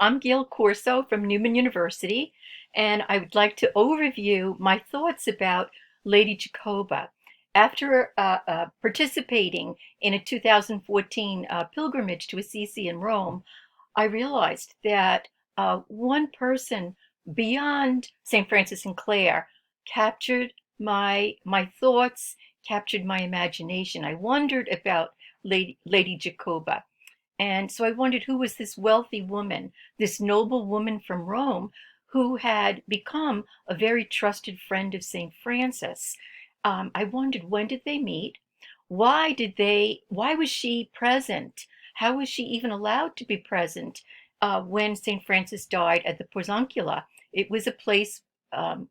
I'm Gail Corso from Newman University, and I would like to overview my thoughts about Lady Jacoba. After participating in a 2014 pilgrimage to Assisi in Rome, I realized that one person beyond St. Francis and Clare captured my thoughts, captured my imagination. I wondered about Lady Jacoba. And so I wondered who was this wealthy woman, this noble woman from Rome, who had become a very trusted friend of St. Francis. I wondered, when did they meet? Why was she present? How was she even allowed to be present when St. Francis died at the Porziuncula? It was a place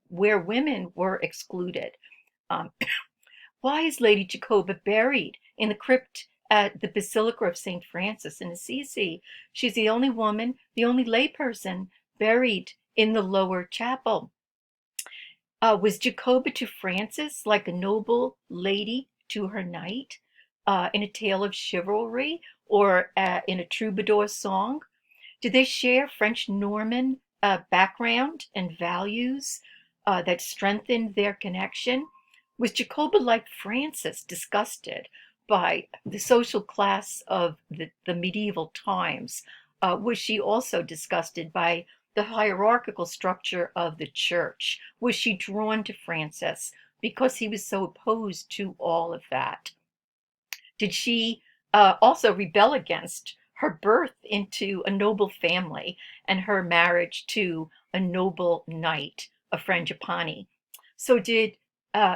where women were excluded. Um, why is Lady Jacoba buried in the crypt at the Basilica of St. Francis in Assisi? She's the only woman, the only layperson buried in the lower chapel. Was Jacoba to Francis like a noble lady to her knight in a tale of chivalry or in a troubadour song? Did they share French Norman background and values that strengthened their connection? Was Jacoba, like Francis, disgusted by the social class of the medieval times? Was she also disgusted by the hierarchical structure of the church? Was she drawn to Francis because he was so opposed to all of that? Did she also rebel against her birth into a noble family and her marriage to a noble knight, a Frangipani? So did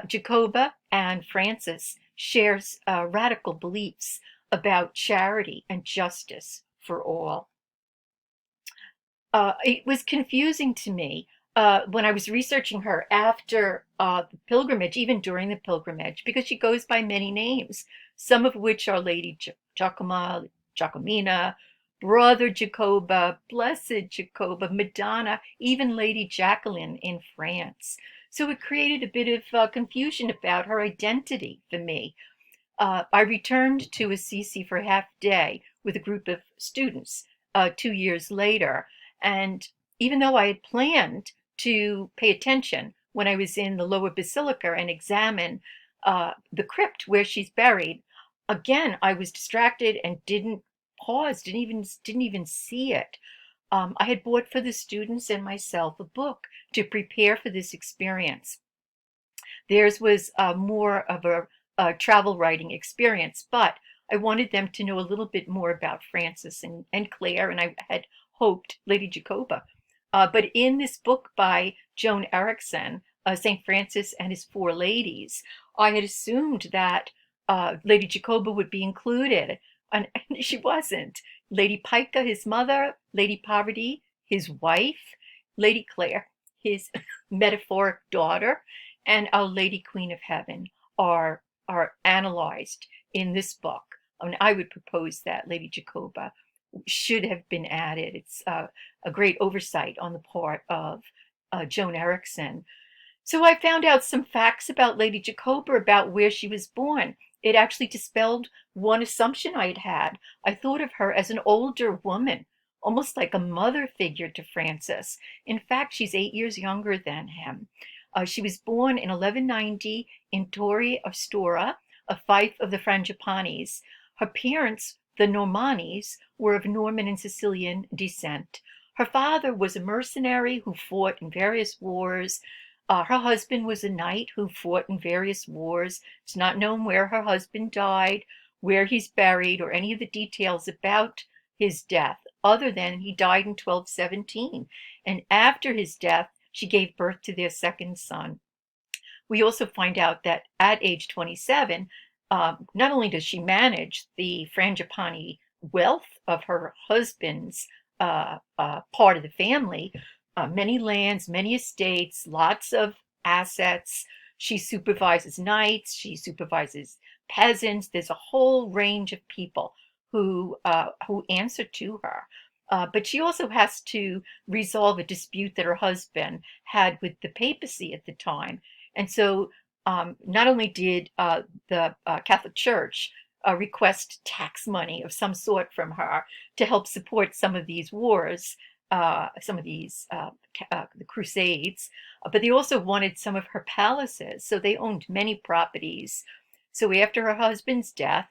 Jacoba and Francis share radical beliefs about charity and justice for all? It was confusing to me when I was researching her after the pilgrimage, even during the pilgrimage, because she goes by many names, some of which are Lady Giacomo, Giacomina, Brother Jacoba, Blessed Jacoba, Madonna, even Lady Jacqueline in France. So it created a bit of confusion about her identity for me. I returned to Assisi for a half day with a group of students 2 years later. And even though I had planned to pay attention when I was in the lower basilica and examine the crypt where she's buried, again I was distracted and didn't pause, didn't even see it. I had bought for the students and myself a book to prepare for this experience. Theirs was more of a travel writing experience, but I wanted them to know a little bit more about Francis and Clare, and I had hoped Lady Jacoba. But in this book by Joan Erickson, St. Francis and His Four Ladies, I had assumed that Lady Jacoba would be included, and she wasn't. Lady Pica, his mother, Lady Poverty, his wife, Lady Clare, his metaphoric daughter, and Our Lady Queen of Heaven are analyzed in this book. And I would propose that Lady Jacoba should have been added. It's a great oversight on the part of Joan Erickson. So I found out some facts about Lady Jacoba, about where she was born. It actually dispelled one assumption I had had. I thought of her as an older woman, almost like a mother figure to Francis. In fact, she's 8 years younger than him. She was born in 1190 in Torre Astura, a fief of the Frangipanis. Her parents, the Normannis, were of Norman and Sicilian descent. Her father was a mercenary who fought in various wars. Her husband was a knight who fought in various wars. It's not known where her husband died, where he's buried, or any of the details about his death, other than he died in 1217. And after his death, she gave birth to their second son. We also find out that at age 27, not only does she manage the Frangipani wealth of her husband's part of the family, many lands, many estates, lots of assets. She supervises knights, she supervises peasants. There's a whole range of people who answer to her. But she also has to resolve a dispute that her husband had with the papacy at the time. And so not only did the Catholic Church request tax money of some sort from her to help support some of these wars, some of these the Crusades, but they also wanted some of her palaces. So they owned many properties. So after her husband's death,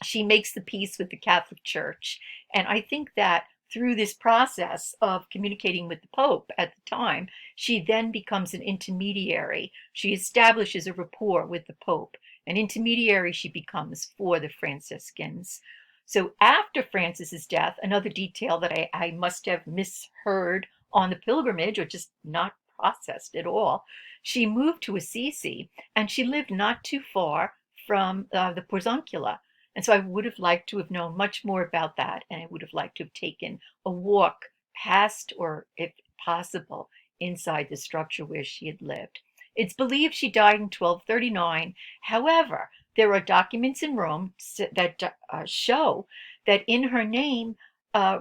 she makes the peace with the Catholic Church. And I think that through this process of communicating with the Pope at the time, she then becomes an intermediary. She establishes a rapport with the Pope. An intermediary she becomes for the Franciscans. So after Francis's death, another detail that I must have misheard on the pilgrimage or just not processed at all, she moved to Assisi and she lived not too far from the Porzoncula. And so I would have liked to have known much more about that, and I would have liked to have taken a walk past, or if possible, inside the structure where she had lived. It's believed she died in 1239. However, there are documents in Rome that show that in her name,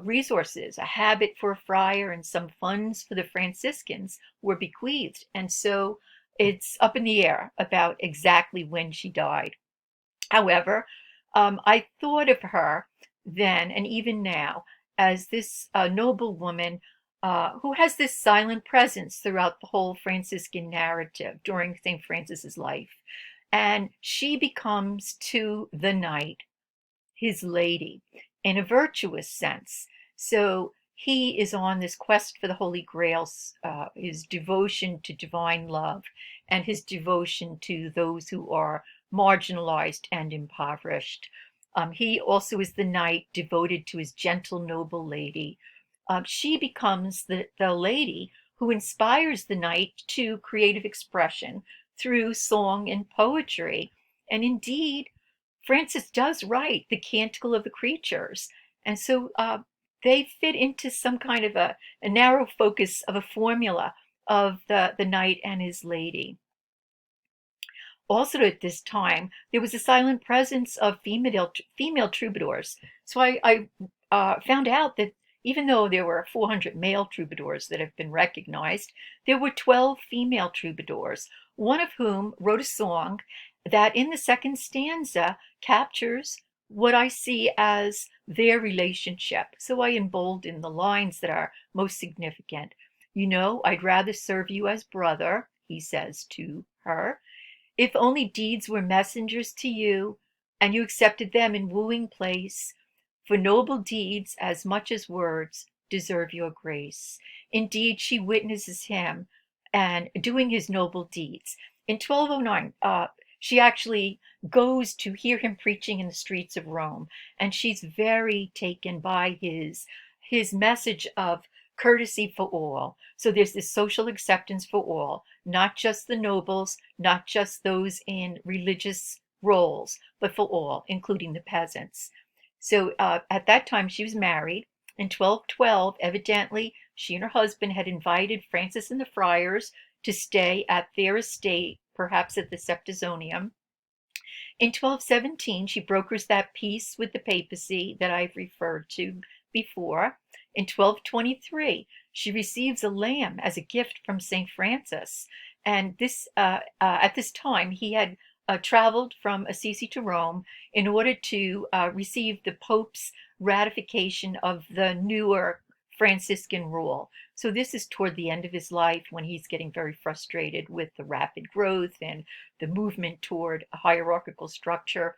resources, a habit for a friar, and some funds for the Franciscans were bequeathed. And so it's up in the air about exactly when she died. However, I thought of her then and even now as this noble woman who has this silent presence throughout the whole Franciscan narrative during St. Francis's life. And she becomes to the knight his lady in a virtuous sense. So he is on this quest for the Holy Grail, his devotion to divine love, and his devotion to those who are marginalized and impoverished. He also is the knight devoted to his gentle, noble lady. She becomes the lady who inspires the knight to creative expression through song and poetry. And indeed, Francis does write the Canticle of the Creatures. And so they fit into some kind of a narrow focus of a formula of the knight and his lady. Also at this time, there was a silent presence of female troubadours. So I found out that even though there were 400 male troubadours that have been recognized, there were 12 female troubadours, one of whom wrote a song that in the second stanza captures what I see as their relationship. So I embolden the lines that are most significant. You know, I'd rather serve you as brother, he says to her, if only deeds were messengers to you, and you accepted them in wooing place, for noble deeds, as much as words, deserve your grace. Indeed, she witnesses him and doing his noble deeds. In 1209, she actually goes to hear him preaching in the streets of Rome, and she's very taken by his message of courtesy for all. So there's this social acceptance for all, not just the nobles, not just those in religious roles, but for all, including the peasants. So at that time, she was married. In 1212, evidently, she and her husband had invited Francis and the friars to stay at their estate, perhaps at the Septizonium. In 1217, she brokers that peace with the papacy that I've referred to before. In 1223, she receives a lamb as a gift from St. Francis. And at this time, he had traveled from Assisi to Rome in order to receive the Pope's ratification of the newer Franciscan rule. So this is toward the end of his life when he's getting very frustrated with the rapid growth and the movement toward a hierarchical structure.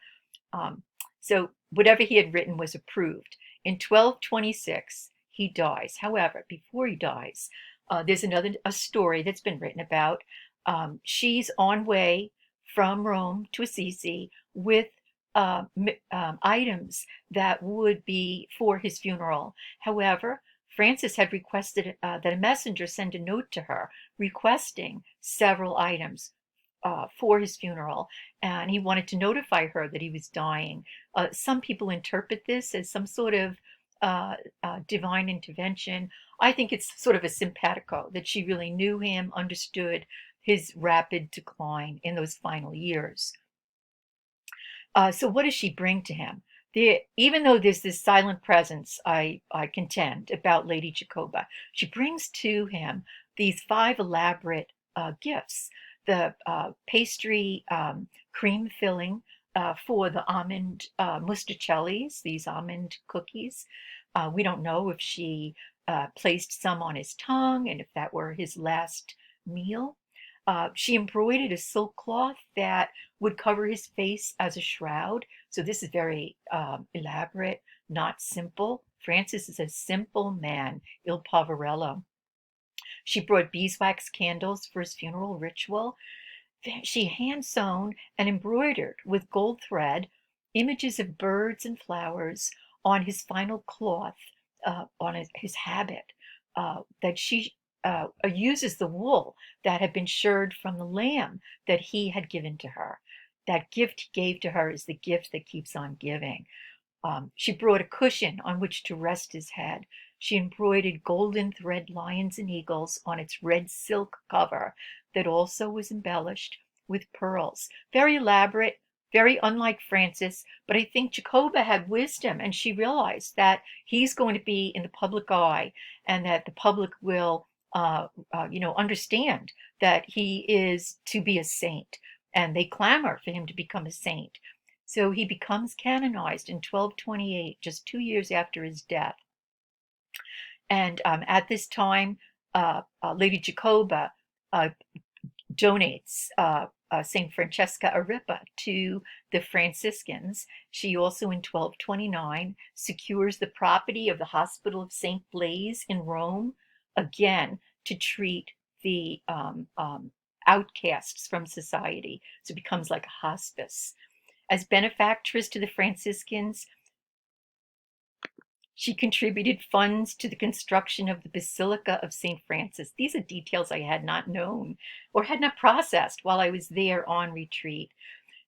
So whatever he had written was approved. In 1226, he dies. However, before he dies, there's a story that's been written about. She's on way from Rome to Assisi with items that would be for his funeral. However, Francis had requested that a messenger send a note to her requesting several items for his funeral, and he wanted to notify her that he was dying. Some people interpret this as some sort of divine intervention. I think it's sort of a simpatico, that she really knew him, understood his rapid decline in those final years. So what does she bring to him? Even though there's this silent presence, I contend, about Lady Jacoba, she brings to him these 5 elaborate gifts. The pastry cream filling for the almond musticellis, these almond cookies. We don't know if she placed some on his tongue, and if that were his last meal. She embroidered a silk cloth that would cover his face as a shroud. So this is very elaborate, not simple. Francis is a simple man, il poverello. She brought beeswax candles for his funeral ritual. She hand sewn and embroidered with gold thread images of birds and flowers on his final cloth, on his habit, that she uses the wool that had been shirred from the lamb that he had given to her. That gift he gave to her is the gift that keeps on giving. She brought a cushion on which to rest his head. She embroidered golden thread lions and eagles on its red silk cover that also was embellished with pearls. Very elaborate, very unlike Francis, but I think Jacoba had wisdom and she realized that he's going to be in the public eye and that the public will, understand that he is to be a saint and they clamor for him to become a saint. So he becomes canonized in 1228, just 2 years after his death. And at this time, Lady Jacoba uh, donates St. Francesca Aripa to the Franciscans. She also, in 1229, secures the property of the Hospital of St. Blaise in Rome, again, to treat the outcasts from society. So it becomes like a hospice. As benefactress to the Franciscans, she contributed funds to the construction of the Basilica of St. Francis. These are details I had not known or had not processed while I was there on retreat.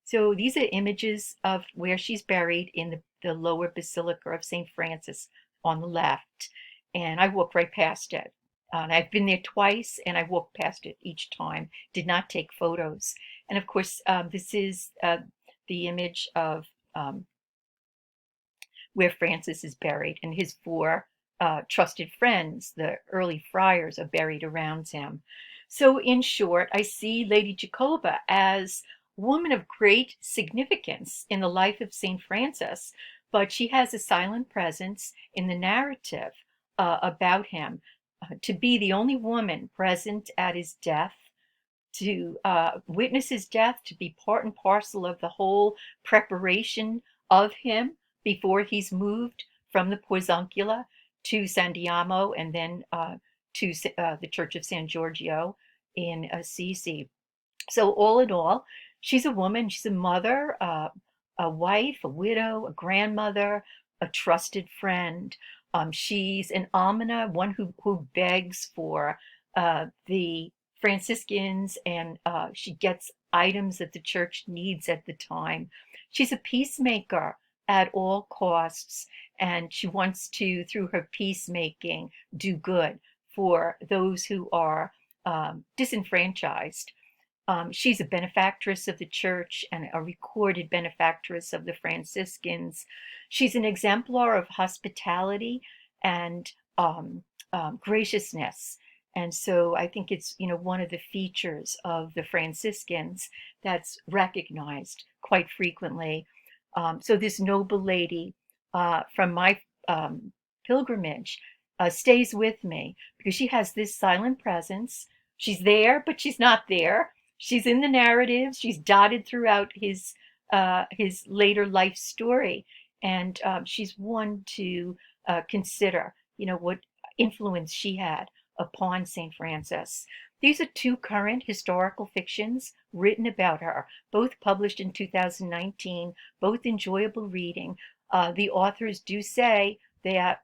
So these are images of where she's buried in the lower Basilica of St. Francis on the left. And I walked right past it. And I've been there twice and I walked past it each time, did not take photos. And of course, this is the image of where Francis is buried, and his four trusted friends, the early friars, are buried around him. So, in short, I see Lady Jacoba as a woman of great significance in the life of St. Francis, but she has a silent presence in the narrative about him. To be the only woman present at his death, to witness his death, to be part and parcel of the whole preparation of him before he's moved from the Porziuncula to San Diamo and then to the Church of San Giorgio in Assisi. So all in all, she's a woman, she's a mother, a wife, a widow, a grandmother, a trusted friend. She's an almoner, one who begs for the Franciscans, and she gets items that the church needs at the time. She's a peacemaker at all costs, and she wants to, through her peacemaking, do good for those who are disenfranchised. She's a benefactress of the church and a recorded benefactress of the Franciscans. She's an exemplar of hospitality and graciousness. And so I think it's, one of the features of the Franciscans that's recognized quite frequently. So this noble lady from my pilgrimage stays with me because she has this silent presence. She's there, but she's not there. She's in the narrative. She's dotted throughout his later life story, and she's one to consider. What influence she had upon St. Francis. These are two current historical fictions written about her, both published in 2019, both enjoyable reading. The authors do say that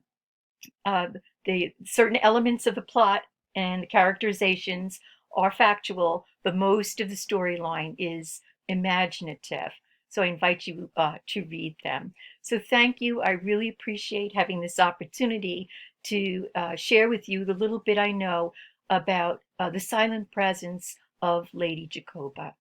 the certain elements of the plot and the characterizations are factual, but most of the storyline is imaginative. So I invite you to read them. So thank you. I really appreciate having this opportunity to share with you the little bit I know about the silent presence of Lady Jacoba.